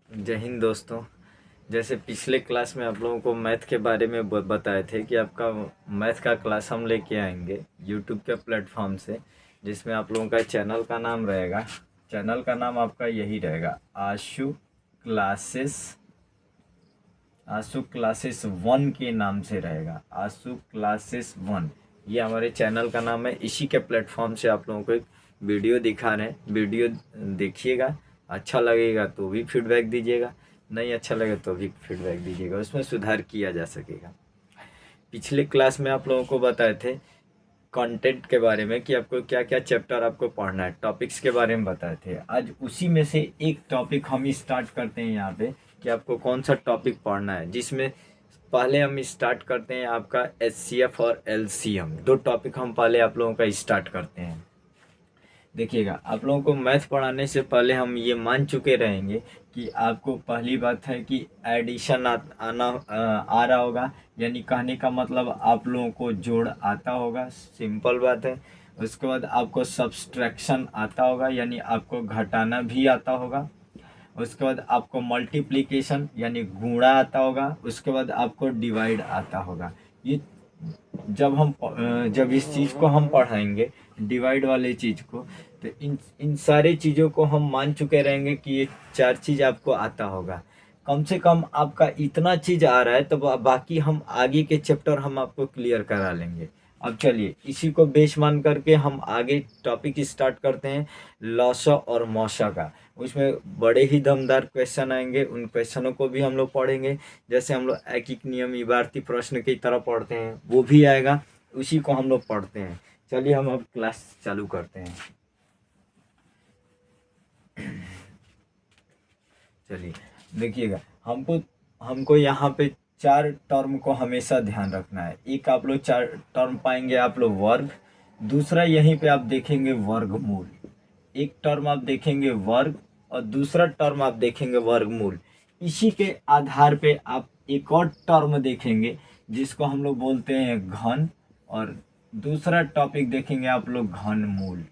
जय हिंद दोस्तों। जैसे पिछले क्लास में आप लोगों को मैथ के बारे में बताए थे कि आपका मैथ का क्लास हम लेके आएंगे यूट्यूब के प्लेटफॉर्म से, जिसमें आप लोगों का चैनल का नाम रहेगा, चैनल का नाम आपका यही रहेगा, क्लासेस आशु क्लासेस 1 के नाम से रहेगा। आशु क्लासेस 1 ये हमारे चैनल का नाम है। इसी के प्लेटफॉर्म से आप लोगों को एक वीडियो दिखा रहे हैं, वीडियो देखिएगा, अच्छा लगेगा तो भी फीडबैक दीजिएगा, नहीं अच्छा लगे तो भी फीडबैक दीजिएगा, उसमें सुधार किया जा सकेगा। पिछले क्लास में आप लोगों को बताए थे कंटेंट के बारे में कि आपको क्या क्या चैप्टर आपको पढ़ना है, टॉपिक्स के बारे में बताए थे। आज उसी में से एक टॉपिक हम स्टार्ट करते हैं यहाँ पे कि आपको कौन सा टॉपिक पढ़ना है, जिसमें पहले हम स्टार्ट करते हैं आपका HCF और LCM। दो टॉपिक हम पहले आप लोगों का स्टार्ट करते हैं। देखिएगा, आप लोगों को मैथ पढ़ाने से पहले हम ये मान चुके रहेंगे कि आपको पहली बात है कि एडिशन आ रहा होगा, यानी कहने का मतलब आप लोगों को जोड़ आता होगा, सिंपल बात है। उसके बाद आपको सब्सट्रैक्शन आता होगा, यानी आपको घटाना भी आता होगा। उसके बाद आपको मल्टीप्लिकेशन यानी गुणा आता होगा। उसके बाद आपको डिवाइड आता होगा। ये जब इस चीज़ को हम पढ़ाएंगे, डिवाइड वाले चीज़ को, तो इन सारे चीज़ों को हम मान चुके रहेंगे कि ये चार चीज़ आपको आता होगा। कम से कम आपका इतना चीज़ आ रहा है तो बाकी हम आगे के चैप्टर हम आपको क्लियर करा लेंगे। अब चलिए इसी को बेस मान करके हम आगे टॉपिक स्टार्ट करते हैं, लॉसा और मौसा का। उसमें बड़े ही दमदार क्वेश्चन आएंगे, उन क्वेश्चनों को भी हम लोग पढ़ेंगे। जैसे हम लोग ऐकिक नियम, इबारती प्रश्न की तरह पढ़ते हैं, वो भी आएगा, उसी को हम लोग पढ़ते हैं। चलिए हम अब क्लास चालू करते हैं। चलिए देखिएगा, हमको यहाँ पे चार टर्म को हमेशा ध्यान रखना है। एक आप लोग चार टर्म पाएंगे आप लोग वर्ग, दूसरा यहीं पे आप देखेंगे वर्गमूल। एक टर्म आप देखेंगे वर्ग और दूसरा टर्म आप देखेंगे वर्गमूल। इसी के आधार पे आप एक और टर्म देखेंगे जिसको हम लोग बोलते हैं घन, और दूसरा टॉपिक देखेंगे आप लोग घनमूल।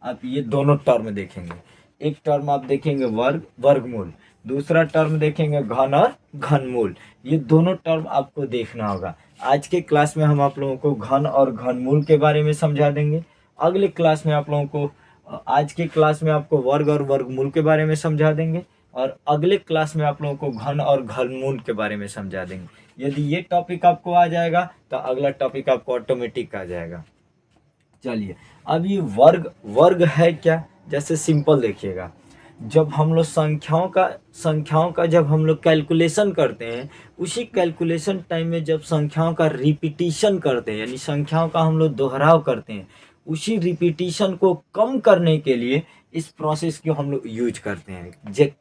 आप ये दोनों टर्म देखेंगे, एक टर्म आप देखेंगे वर्गमूल, दूसरा टर्म देखेंगे घन और घनमूल। ये दोनों टर्म आपको देखना होगा। आज के क्लास में हम आप लोगों को घन और घनमूल के बारे में समझा देंगे। अगले क्लास में आप लोगों को आज के क्लास में आपको वर्ग और वर्गमूल के बारे में समझा देंगे, और अगले क्लास में आप लोगों को घन और घनमूल के बारे में समझा देंगे। यदि ये टॉपिक आपको आ जाएगा तो अगला टॉपिक आपको ऑटोमेटिक आ जाएगा। चलिए, अब ये वर्ग वर्ग है क्या, जैसे सिंपल देखिएगा, जब हम लोग संख्याओं का जब हम लोग कैलकुलेशन करते हैं, उसी कैलकुलेशन टाइम में जब संख्याओं का रिपीटिशन करते हैं, यानी संख्याओं का हम लोग दोहराव करते हैं, उसी रिपीटिशन को कम करने के लिए इस प्रोसेस को हम लोग यूज करते हैं।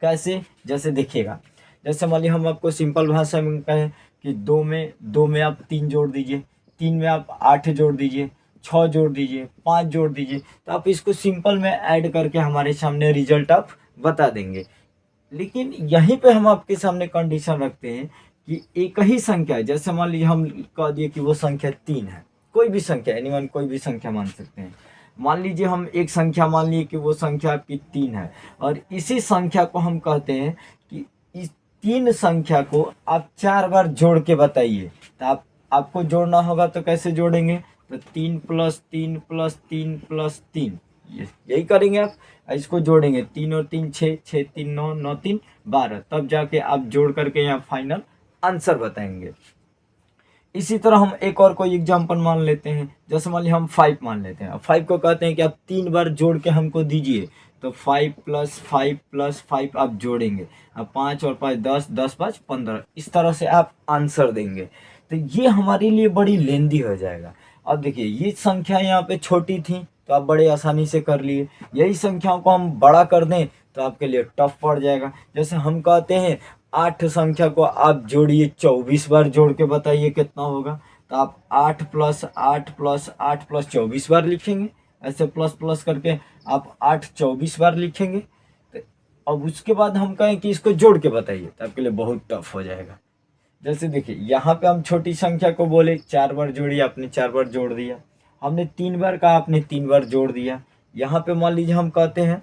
कैसे, जैसे देखिएगा, जैसे मान लीजिए हम आपको सिंपल भाषा में कहें कि दो में आप 3 जोड़ दीजिए, 3 में आप 8 जोड़ दीजिए, 6 जोड़ दीजिए, 5 जोड़ दीजिए, तो आप इसको सिंपल में ऐड करके हमारे सामने रिजल्ट आप बता देंगे। लेकिन यहीं पे हम आपके सामने कंडीशन रखते हैं कि एक ही संख्या है। जैसे मान लीजिए हम कह दिए कि वो संख्या 3 है, कोई भी संख्या, एनीवन कोई भी संख्या मान सकते हैं। मान लीजिए हम एक संख्या मान लिए कि वो संख्या आपकी 3 है, और इसी संख्या को हम कहते हैं कि इस 3 संख्या को आप 4 बार जोड़ के बताइए। तो आपको जोड़ना होगा तो कैसे जोड़ेंगे, तो 3 + 3 + 3 + 3, यही करेंगे आप। इसको जोड़ेंगे, 3 और 3 6, 6 3 9, 9 3 12, तब जाके आप जोड़ करके यहाँ फाइनल आंसर बताएंगे। इसी तरह हम एक और कोई एग्जांपल मान लेते हैं, जैसे मान लीजिए हम 5 मान लेते हैं। अब 5 को कहते हैं कि आप 3 बार जोड़ के हमको दीजिए, तो 5 + 5 + 5 आप जोड़ेंगे। अब 5 और 5 10, 10 5 15, इस तरह से आप आंसर देंगे। तो ये हमारे लिए बड़ी लेंदी हो जाएगा। अब देखिए, ये संख्या यहाँ पे छोटी थी तो आप बड़े आसानी से कर लिए, यही संख्याओं को हम बड़ा कर दें तो आपके लिए टफ पड़ जाएगा। जैसे हम कहते हैं 8 संख्या को आप जोड़िए, 24 बार जोड़ के बताइए कितना होगा, तो आप 8 + 8 + 8 + 24 बार लिखेंगे। ऐसे प्लस प्लस करके आप 8 24 बार लिखेंगे। तो अब उसके बाद हम कहें कि इसको जोड़ के बताइए, तो आपके लिए बहुत टफ हो जाएगा। जैसे देखिए, यहाँ पे हम छोटी संख्या को बोले 4 बार जोड़िए, आपने 4 बार जोड़ दिया। हमने 3 बार कहा, आपने 3 बार जोड़ दिया। यहाँ पे मान लीजिए हम कहते हैं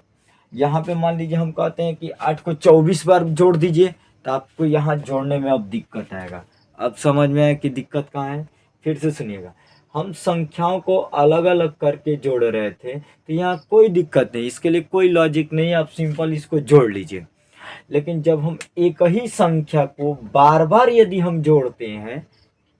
यहाँ पे मान लीजिए हम कहते हैं कि 8 को 24 बार जोड़ दीजिए, तो आपको यहाँ जोड़ने में अब दिक्कत आएगा। अब समझ में आया कि दिक्कत कहाँ है? फिर से सुनिएगा, हम संख्याओं को अलग अलग करके जोड़ रहे थे, तो यहाँ कोई दिक्कत नहीं, इसके लिए कोई लॉजिक नहीं, आप सिंपल इसको जोड़ लीजिए। लेकिन जब हम एक ही संख्या को बार बार यदि हम जोड़ते हैं,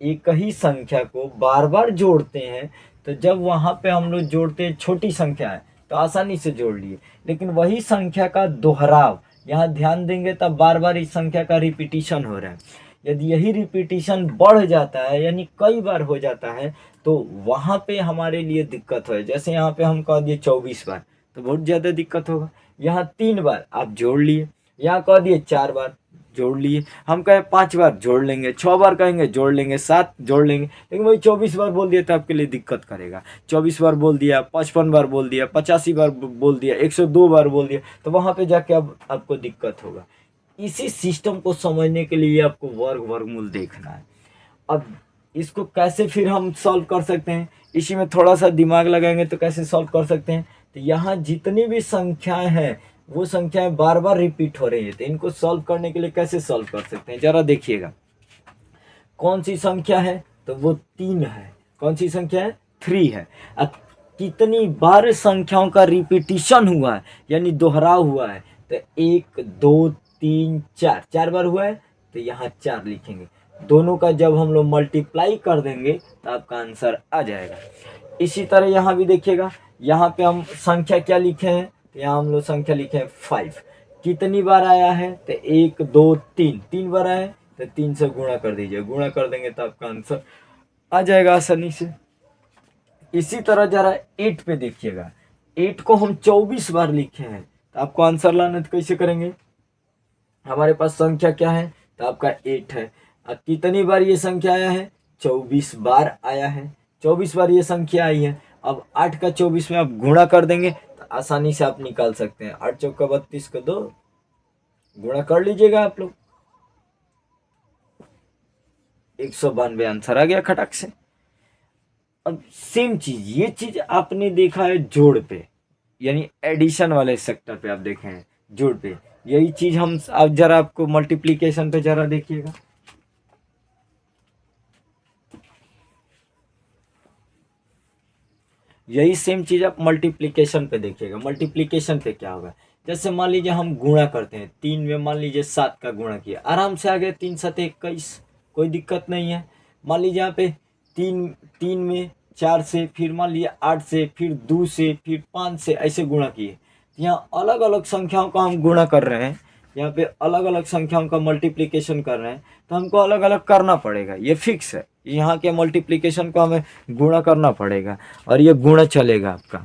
एक ही संख्या को बार बार जोड़ते हैं, तो जब वहाँ पे हम लोग जोड़ते हैं छोटी संख्या है तो आसानी से जोड़ लिए, लेकिन वही संख्या का दोहराव, यहाँ ध्यान देंगे तब बार बार इस संख्या का रिपीटिशन हो रहा है। यदि यही रिपीटिशन बढ़ जाता है, यानी कई बार हो जाता है, तो वहाँ पे हमारे लिए दिक्कत हो। जैसे यहाँ पे हम कह दिए 24 बार, तो बहुत ज़्यादा दिक्कत होगा। यहाँ 3 बार आप जोड़ लिए, यहाँ कह दिए 4 बार जोड़ लिए, हम कहें 5 बार जोड़ लेंगे, 6 बार कहेंगे जोड़ लेंगे, 7 जोड़ लेंगे, लेकिन वही 24 बार बोल दिया तो आपके लिए दिक्कत करेगा। 24 बार बोल दिया, 55 बार बोल दिया, 85 बार बोल दिया, 102 बार बोल दिया, तो वहाँ पे जाके अब आपको दिक्कत होगा। इसी सिस्टम को समझने के लिए आपको वर्गमूल देखना है। अब इसको कैसे फिर हम सॉल्व कर सकते हैं, इसी में थोड़ा सा दिमाग लगाएंगे तो कैसे सॉल्व कर सकते हैं। तो यहाँ जितनी भी संख्याएं हैं वो संख्याएं बार बार रिपीट हो रही है, तो इनको सॉल्व करने के लिए कैसे सॉल्व कर सकते हैं, जरा देखिएगा। कौन सी संख्या है? तो वो 3 है। कौन सी संख्या है? 3 है। अब कितनी बार संख्याओं का रिपीटिशन हुआ है, यानी दोहराव हुआ है, तो 1 2 3 4, 4 बार हुआ है, तो यहाँ 4 लिखेंगे। दोनों का जब हम लोग मल्टीप्लाई कर देंगे तो आपका आंसर आ जाएगा। इसी तरह यहाँ भी देखिएगा, यहाँ पे हम संख्या क्या लिखे हैं, तो यहाँ हम लोग संख्या लिखे हैं 5। कितनी बार आया है? तो 1 2 3, 3 बार आया है, तो 3 से गुणा कर दीजिए, गुणा कर देंगे तो आपका आंसर आ जाएगा आसानी से। इसी तरह जरा 8 पे देखिएगा, 8 को हम 24 बार लिखे हैं, तो आपको आंसर लाना तो कैसे करेंगे? हमारे पास संख्या क्या है? तो आपका 8 है। अब कितनी बार ये संख्या आया है? 24 बार आया है, 24 बार ये संख्या आई है। अब 8 का 24 में आप गुणा कर देंगे तो आसानी से आप निकाल सकते हैं। 8 चौका 32 को 2 गुणा कर लीजिएगा आप लोग, 192 आंसर आ गया खटक से। अब सेम चीज, ये चीज आपने देखा है जोड़ पे, यानी एडिशन वाले सेक्टर पे आप देखे हैं जोड़ पे। यही चीज हम अब जरा आपको मल्टीप्लिकेशन पे जरा देखिएगा। यही सेम चीज आप मल्टीप्लिकेशन पे देखिएगा। मल्टीप्लिकेशन पे क्या होगा, जैसे मान लीजिए हम गुणा करते हैं, 3 में मान लीजिए 7 का गुणा किया, आराम से आ गया 3 7 21, कोई दिक्कत नहीं है। मान लीजिए यहाँ पे 3 में 4 से, फिर मान लीजिए 8 से, फिर 2 से, फिर 5 से, ऐसे गुणा किए। यहाँ अलग अलग संख्याओं का हम गुणा कर रहे हैं, यहाँ पे अलग अलग संख्याओं का मल्टीप्लिकेशन कर रहे हैं, तो हमको अलग अलग करना पड़ेगा, ये फिक्स है। यहाँ के मल्टीप्लिकेशन को हमें गुणा करना पड़ेगा और ये गुणा चलेगा आपका।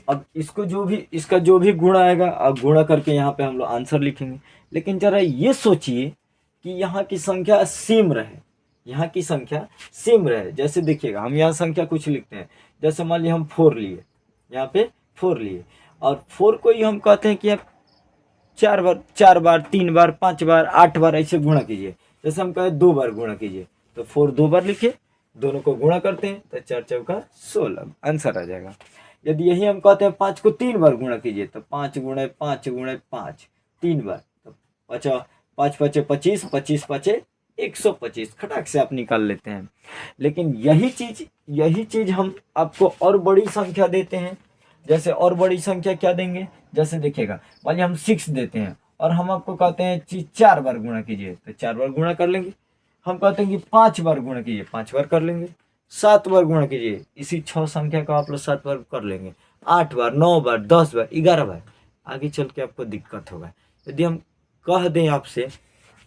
अब इसका जो भी गुणा आएगा, अब गुणा करके यहाँ पे हम लोग आंसर लिखेंगे। लेकिन जरा ये सोचिए कि यहाँ की संख्या सेम रहे, यहाँ की संख्या सेम रहे। जैसे देखिएगा, हम यहाँ संख्या कुछ लिखते हैं, जैसे मान लीजिए हम 4 लिए, यहाँ पे 4 लिए, और 4 को ही हम कहते हैं कि आप 4 बार 3 बार 5 बार 8 बार ऐसे गुणा कीजिए। जैसे हम कहें 2 बार गुणा कीजिए, तो 4 2 बार लिखे, दोनों को गुणा करते हैं तो 4 चौका 16 आंसर आ जाएगा। यदि यही हम कहते हैं 5 को 3 बार गुणा कीजिए, तो 5 गुणे 5 गुणे 5 3 बार, तो 5 5 25, 25 5 125 खटाक से आप निकाल लेते हैं। लेकिन यही चीज हम आपको और बड़ी संख्या देते हैं। जैसे और बड़ी संख्या क्या देंगे, जैसे देखिएगा, मान लीजिए हम 6 देते हैं और हम आपको कहते हैं 4 बार गुणा कीजिए, तो 4 बार गुणा कर लेंगे। हम कहते हैं कि 5 बार गुणा कीजिए, 5 बार कर लेंगे। 7 बार गुणा कीजिए, इसी 6 संख्या का आप लोग 7 बार कर लेंगे। 8 बार 9 बार 10 बार 11 बार, आगे चल के आपको दिक्कत होगा। यदि हम कह दें आपसे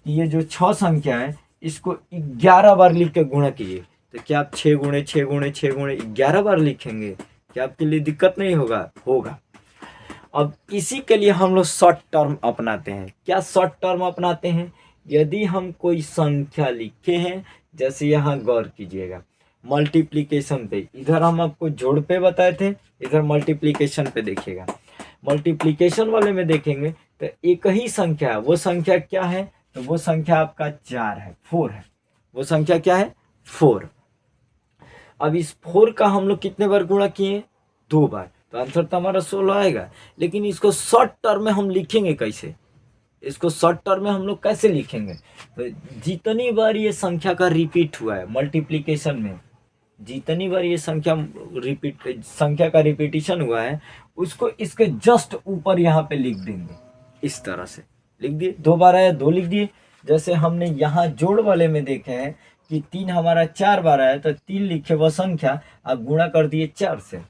कि ये जो 6 संख्या है इसको 11 बार लिख के गुणा कीजिए, तो क्या आप 6 गुणे 6 गुणे 6 गुणे 11 बार लिखेंगे? क्या आपके लिए दिक्कत नहीं होगा? अब इसी के लिए हम लोग शॉर्ट टर्म अपनाते हैं। क्या शॉर्ट टर्म अपनाते हैं? यदि हम कोई संख्या लिखे हैं, जैसे यहाँ गौर कीजिएगा, मल्टीप्लिकेशन पे, इधर हम आपको जोड़ पे बताए थे, इधर मल्टीप्लिकेशन पे देखिएगा। मल्टीप्लिकेशन वाले में देखेंगे तो एक ही संख्या है, वो संख्या क्या है? तो वो संख्या आपका 4 है, 4 है। वो संख्या क्या है? 4। अब इस 4 का हम लोग कितने बार गुणा किए? 2 बार। तो आंसर तो हमारा 16 आएगा। लेकिन इसको शॉर्ट टर्म में हम लिखेंगे कैसे, इसको शॉर्ट टर्म में हम लोग कैसे लिखेंगे, तो जितनी बार ये संख्या का रिपीट हुआ है मल्टीप्लिकेशन में, जितनी बार ये संख्या का रिपीटिशन हुआ है, उसको इसके जस्ट ऊपर यहाँ पे लिख देंगे। इस तरह से लिख दिए, 2 बार आया 2 लिख दिए। जैसे हमने यहाँ जोड़ वाले में देखे हैं कि 3 हमारा 4 बार आया, तो 3 लिखे वह संख्या, अब गुणा कर दिए 4 से।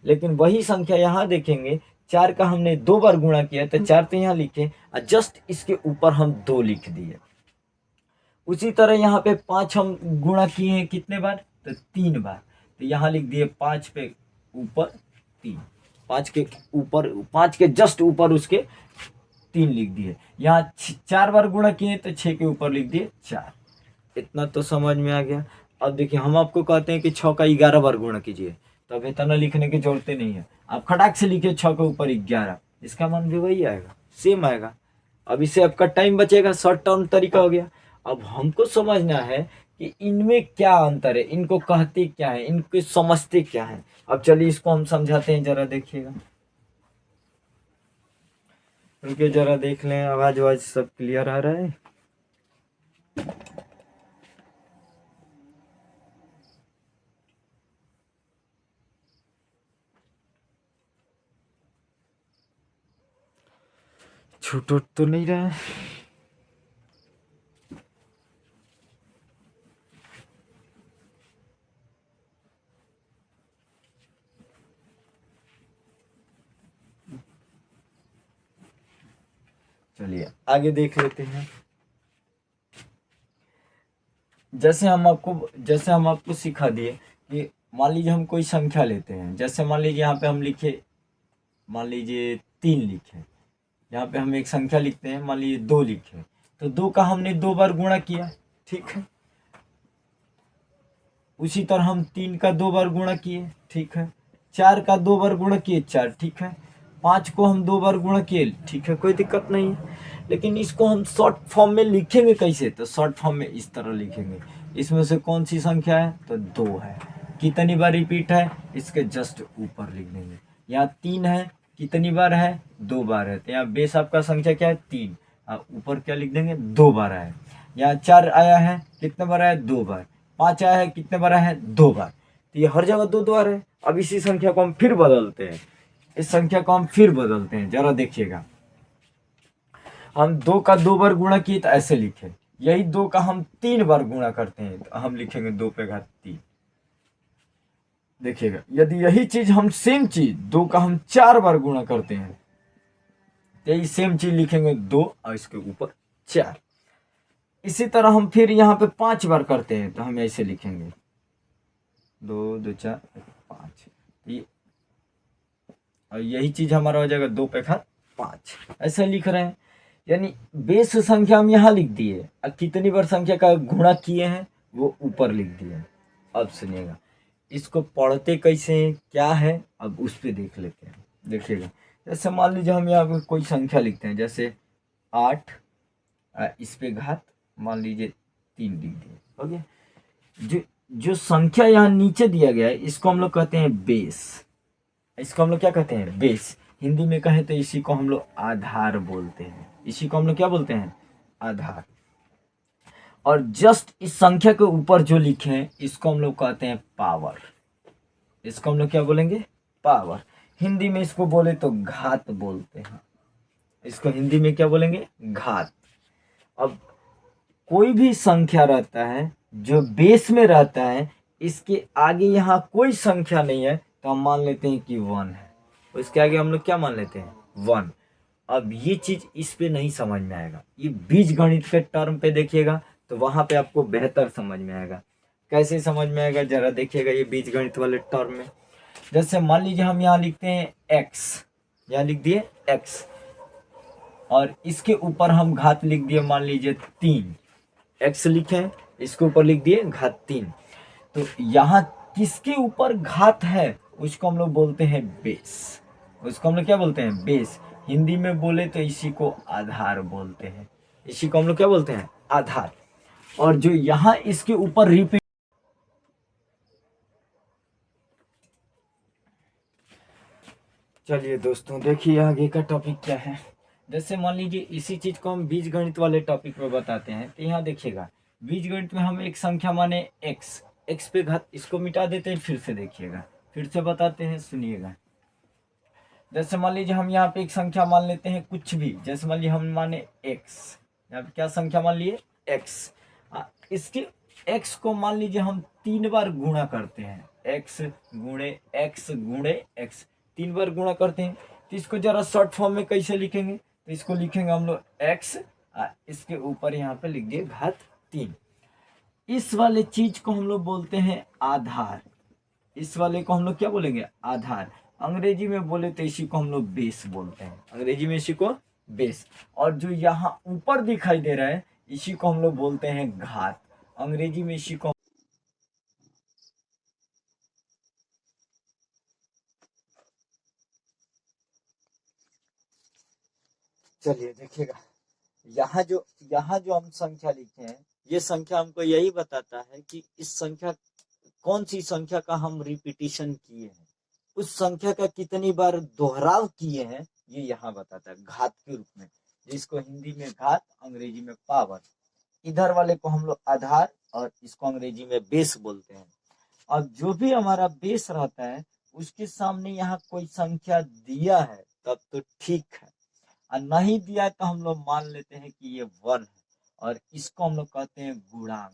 लेकिन वही संख्या यहाँ देखेंगे, 4 का हमने 2 बार गुणा किया, तो 4 तो यहाँ लिखे और जस्ट इसके ऊपर हम 2 लिख दिए। उसी तरह यहाँ पे 5 हम गुणा किए हैं कितने बार, तो 3 बार, तो यहाँ लिख दिए 5 पे ऊपर 3, 5 के ऊपर, 5 के जस्ट ऊपर उसके 3 लिख दिए। यहाँ 4 बार गुणा किए तो 6 के ऊपर लिख दिए 4। इतना तो समझ में आ गया। अब देखिए हम आपको कहते हैं कि 6 का 11 बार गुणा कीजिए, तो अब इतना लिखने की जरूरत नहीं है, आप खटाक से लिखिए 6 के ऊपर 11, इसका मान भी वही आएगा, सेम आएगा। अब इससे आपका टाइम बचेगा, शॉर्ट टर्म तरीका हो गया। अब हमको समझना है कि इनमें क्या अंतर है, इनको कहते क्या है, इनको समझते क्या है। अब चलिए इसको हम समझाते हैं, जरा देखिएगा, रुकिए जरा देख लें, आवाज आवाज सब क्लियर आ रहा है। छूट तो नहीं रहा है। चलिए आगे देख लेते हैं। जैसे हम आपको सिखा दिए कि मान लीजिए हम कोई संख्या लेते हैं, जैसे मान लीजिए यहाँ पे हम लिखे, मान लीजिए 3 लिखे, यहाँ पे हम एक संख्या लिखते हैं, मान लीजिए 2 लिखे, तो 2 का हमने 2 बार गुणा किया, ठीक है। उसी तरह हम 3 का 2 बार गुणा किए, ठीक है। 4 का 2 बार गुणा किए 4, ठीक है। 5 को हम 2 बार गुणा किए, ठीक है, कोई दिक्कत नहीं है। लेकिन इसको हम शॉर्ट फॉर्म में लिखेंगे कैसे, तो शॉर्ट फॉर्म में इस तरह लिखेंगे। इसमें से कौन सी संख्या है, तो 2 है। कितनी बार रिपीट है, इसके जस्ट ऊपर लिख देंगे। यहाँ 3 है, कितनी बार है, 2 बार है, तो यहाँ बेस आपका संख्या क्या है, 3, ऊपर क्या लिख देंगे, 2 बार आया। यहाँ 4 आया है, कितने बार आया, 2 बार। 5 आया है, कितने बार आया है, 2 बार। तो ये हर जगह 2 बार है। अब इसी संख्या को हम फिर बदलते हैं, इस संख्या को हम फिर बदलते हैं, जरा देखिएगा। हम 2 का 2 बार गुणा किए तो ऐसे लिखे, यही 2 का हम 3 बार गुणा करते हैं तो हम लिखेंगे 2 पे घात 3। देखिएगा, यदि यही चीज हम सेम चीज 2 का हम 4 बार गुणा करते हैं तो यही सेम चीज लिखेंगे 2 और इसके ऊपर 4। इसी तरह हम फिर यहाँ पे 5 बार करते हैं तो हम ऐसे लिखेंगे 2 2 4 5, और यही चीज हमारा हो जाएगा 2 पे घात 5, ऐसे लिख रहे हैं। यानी बेस संख्या हम यहाँ लिख दिए और कितनी बार संख्या का गुणा किए हैं वो ऊपर लिख दिए। अब सुनिएगा, इसको पढ़ते कैसे हैं, क्या है, अब उस पर देख लेते हैं। देखिएगा, जैसे मान लीजिए हम यहाँ पे कोई संख्या लिखते हैं, जैसे 8, इस पे घात मान लीजिए 3 लिख दिए, हो गया। जो संख्या यहाँ नीचे दिया गया है इसको हम लोग कहते हैं बेस। इसको हम लोग क्या कहते हैं, बेस। हिंदी में कहें तो इसी को हम लोग आधार बोलते हैं। इसी को हम लोग क्या बोलते हैं, आधार। और जस्ट इस संख्या के ऊपर जो लिखे हैं इसको हम लोग कहते हैं पावर। इसको हम लोग क्या बोलेंगे, पावर। हिंदी में इसको बोले तो घात बोलते हैं। इसको हिंदी में क्या बोलेंगे, घात। अब कोई भी संख्या रहता है जो बेस में रहता है, इसके आगे यहाँ कोई संख्या नहीं है तो हम मान लेते हैं कि 1 है। इसके आगे हम लोग क्या मान लेते हैं, 1। अब ये चीज इस पे नहीं समझ में आएगा, ये बीज गणित के टर्म पे देखिएगा तो वहां पे आपको बेहतर समझ में आएगा। कैसे समझ में आएगा, जरा देखिएगा। ये बीज गणित वाले टर्म में जैसे मान लीजिए हम यहाँ लिखते हैं x, यहाँ लिख दिए x, और इसके ऊपर हम घात लिख दिए, मान लीजिए 3। x लिखे, इसके ऊपर लिख दिए घात 3। तो यहाँ किसके ऊपर घात है उसको हम लोग बोलते हैं बेस। उसको हम लोग क्या बोलते हैं, बेस। हिंदी में बोले तो इसी को आधार बोलते हैं। इसी को हम लोग क्या बोलते हैं, आधार। और जो यहाँ इसके ऊपर रिपीट, चलिए दोस्तों, देखिए आगे का टॉपिक क्या है। जैसे मान लीजिए इसी चीज को हम बीज गणित वाले टॉपिक में बताते हैं, तो यहाँ देखिएगा बीज गणित में हम एक संख्या माने एक्स, एक्स पे घात, इसको मिटा देते हैं। फिर से देखिएगा, फिर से बताते हैं, सुनिएगा। जैसे मान लीजिए हम यहाँ पे एक संख्या मान लेते हैं कुछ भी, जैसे मान लीजिए हम माने एक्स, यहाँ पे क्या संख्या मान लिए एक्स। इसके एक्स को मान लीजिए हम 3 बार गुणा करते हैं, एक्स गुणे एक्स, 3 बार गुणा करते हैं। तो इसको जरा शॉर्ट फॉर्म में कैसे लिखेंगे, तो इसको लिखेंगे हम लोग एक्स, इसके ऊपर यहाँ पे लिख दिए घात 3। इस वाले चीज को हम लोग बोलते हैं आधार, इस वाले को हम लोग क्या बोलेंगे आधार। अंग्रेजी में बोले तो इसी को हम लोग बेस बोलते हैं, अंग्रेजी में इसी को बेस। और जो यहाँ ऊपर दिखाई दे रहा है इसी को हम लोग बोलते हैं घात, अंग्रेजी में इसी को। चलिए देखिएगा, यहाँ जो हम संख्या लिखे हैं, ये संख्या हमको यही बताता है कि इस संख्या, कौन सी संख्या का हम रिपीटिशन किए हैं, उस संख्या का कितनी बार दोहराव किए हैं, ये यहाँ बताता है घात के रूप में, जिसको हिंदी में घात, अंग्रेजी में पावर। इधर वाले को हम लोग आधार और इसको अंग्रेजी में बेस बोलते हैं। अब जो भी हमारा बेस रहता है उसके सामने यहाँ कोई संख्या दिया है तब तो ठीक है, और नहीं दिया है तो हम लोग मान लेते हैं कि ये 1 है, और इसको हम लोग कहते हैं गुणांक।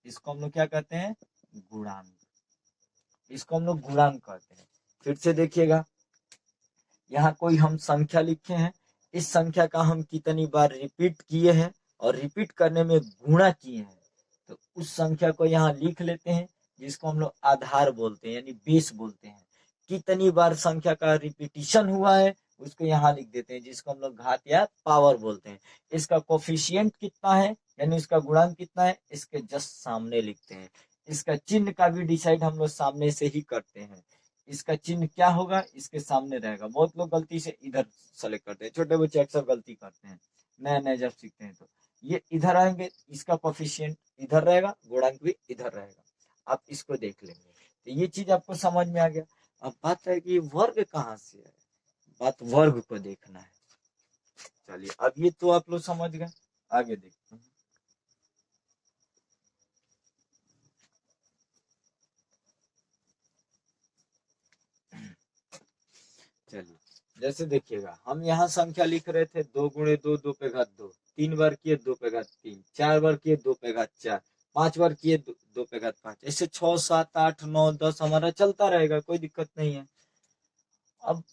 इसको हम लोग क्या कहते हैं, गुणांक, इसको हम लोग गुणांक कहते हैं। फिर से देखिएगा, यहाँ कोई हम संख्या लिखे हैं, इस संख्या का हम कितनी बार रिपीट किए हैं और रिपीट करने में गुणा किए हैं, तो उस संख्या को यहाँ लिख लेते हैं, जिसको हम लोग आधार बोलते हैं, यानी बेस बोलते हैं। कितनी बार संख्या का रिपीटिशन हुआ है उसको यहाँ लिख देते हैं, जिसको हम लोग घात या पावर बोलते हैं। इसका कोफिशिएंट कितना है, यानी इसका गुणांक कितना है, इसके जस्ट सामने लिखते हैं। इसका चिन्ह का भी डिसाइड हम लोग सामने से ही करते हैं। इसका चिन्ह क्या होगा, इसके सामने रहेगा। बहुत लोग गलती से इधर सेलेक्ट करते हैं, छोटे बच्चे अक्सर गलती करते हैं नया नया जब सीखते हैं। तो ये इधर आएंगे, इसका कोफिशिएंट इधर रहेगा, गुणांक भी इधर रहेगा। आप इसको देख लेंगे तो ये चीज आपको समझ में आ गया। अब बात है कि वर्ग कहाँ से है, बात वर्ग को देखना है। चलिए अब ये तो आप लोग समझ गए, आगे देखते हैं। चलिए जैसे देखिएगा, हम यहाँ संख्या लिख रहे थे 2 गुणे 2, 2 पे घात 2, 3 बार किए 2 पे घात 3, 4 बार किए 2 पे घात 4, 5 बार किए 2 पे घात 5, ऐसे 6, 7, 8, 9, 10 हमारा चलता रहेगा, कोई दिक्कत नहीं है। अब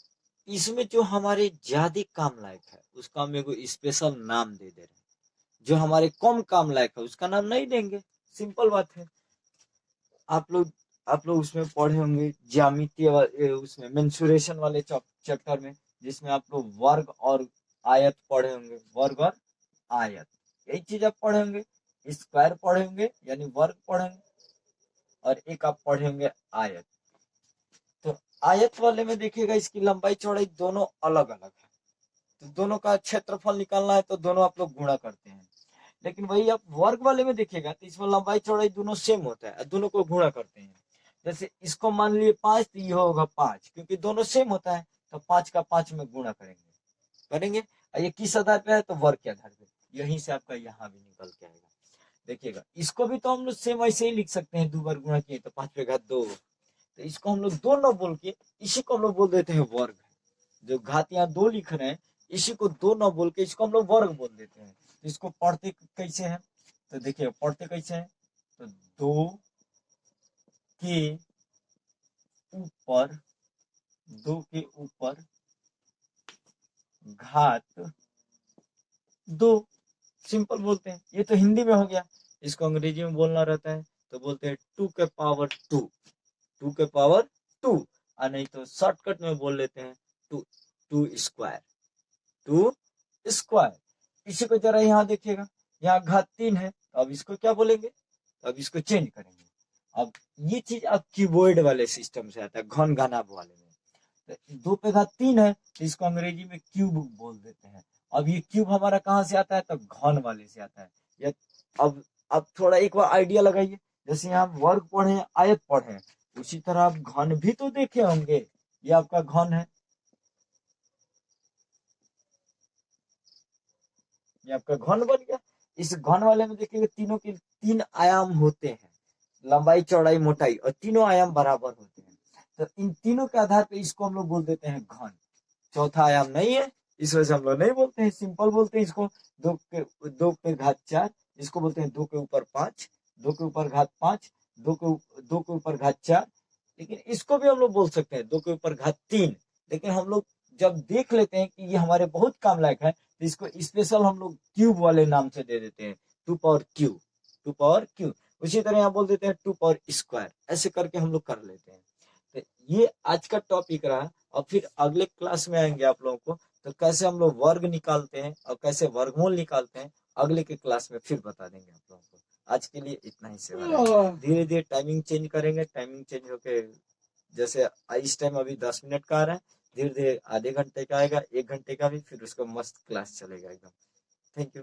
इसमें जो हमारे ज्यादा काम लायक है उसका हम एगो स्पेशल नाम दे रहे हैं, जो हमारे कम काम लायक है उसका नाम नहीं देंगे, सिंपल बात है। आप लोग आप लोग उसमें पढ़े होंगे ज्यामितीय उसमें मेंसुरेशन वाले चैप्टर में, जिसमें आप लोग वर्ग और आयत पढ़े होंगे, वर्ग और आयत, यही चीज आप पढ़े होंगे। स्क्वायर पढ़े होंगे यानी वर्ग पढ़ेंगे, और एक आप पढ़े होंगे आयत। तो आयत वाले में देखिएगा इसकी लंबाई चौड़ाई दोनों अलग अलग है, तो दोनों का क्षेत्रफल निकालना है तो दोनों आप लोग गुणा करते हैं। लेकिन वही आप वर्ग वाले में देखिएगा तो इसमें लंबाई चौड़ाई दोनों सेम होता है, दोनों को गुणा करते हैं। जैसे इसको मान लिए 5 तो ये होगा 5, क्योंकि दोनों सेम होता है, तो 5 का 5 में गुणा करेंगे। और ये किस आधार पे है, तो वर्ग के आधार पे। यहीं से आपका यहाँ भी निकल के आएगा। देखिएगा इसको भी तो हम लोग सेम ऐसे ही लिख सकते हैं, 2 बार गुणा किए तो 5 पे घात 2, तो इसको हम लोग 2 न बोल के इसी को हम लोग बोल देते हैं वर्ग। जो घात यहाँ 2 लिख रहे हैं इसी को 2 न बोल के इसको हम लोग वर्ग बोल देते हैं। तो इसको पढ़ते कैसे हैं, तो देखिए पढ़ते कैसे हैं, तो 2 के ऊपर 2 के ऊपर घात 2, सिंपल बोलते हैं। ये तो हिंदी में हो गया, इसको अंग्रेजी में बोलना रहता है तो बोलते हैं 2 के पावर 2, 2 के पावर 2, और नहीं तो शॉर्टकट में बोल लेते हैं 2, 2 स्क्वायर, 2 स्क्वायर। इसी को जरा यहाँ देखिएगा, यहाँ घात 3 है, तो अब इसको क्या बोलेंगे, तो अब इसको चेंज करेंगे। अब ये चीज अब कीबोर्ड वाले सिस्टम से आता है, घन घनाभ वाले में। तो 2 पे घात 3 है तो इसको अंग्रेजी में क्यूब बोल देते हैं। अब ये क्यूब हमारा कहाँ से आता है, तो घन वाले से आता है। ये अब थोड़ा एक बार आइडिया लगाइए, जैसे यहाँ वर्ग पढ़े आयत पढ़े, उसी तरह आप घन भी तो देखे होंगे। ये आपका घन है, ये आपका घन बन गया। इस घन वाले में देखिए तीनों के तीन आयाम होते हैं, लंबाई चौड़ाई मोटाई, और तीनों आयाम बराबर होते हैं। तो इन तीनों के आधार पे इसको हम लोग बोल देते हैं घन। चौथा आयाम नहीं है, इस वजह से हम लोग नहीं बोलते हैं, सिंपल बोलते हैं इसको। दो पे घात चार, इसको बोलते हैं दो के ऊपर पांच, दो के ऊपर घात पांच, दो के ऊपर घात चार। लेकिन इसको भी हम लोग बोल सकते हैं दो के ऊपर घात तीन। लेकिन हम लोग जब देख लेते हैं कि ये हमारे बहुत काम लायक है, तो इसको स्पेशल हम लोग क्यूब वाले नाम से दे देते हैं, to power Q, to power Q. उसी तरह यहाँ बोल देते हैं टू पावर स्क्वायर, ऐसे करके हम लोग कर लेते हैं। तो ये आज का टॉपिक रहा। और फिर अगले क्लास में आएंगे आप लोगों को, तो कैसे हम लोग वर्ग निकालते हैं और कैसे वर्गमूल निकालते हैं, अगले के क्लास में फिर बता देंगे आप लोगों को। आज के लिए इतना ही सेवा है। धीरे धीरे टाइमिंग चेंज करेंगे, टाइमिंग चेंज होके जैसे इस टाइम अभी 10 मिनट का आ रहा है, धीरे धीरे आधे घंटे का आएगा, 1 घंटे का भी, फिर उसका मस्त क्लास चलेगा एकदम। Thank you.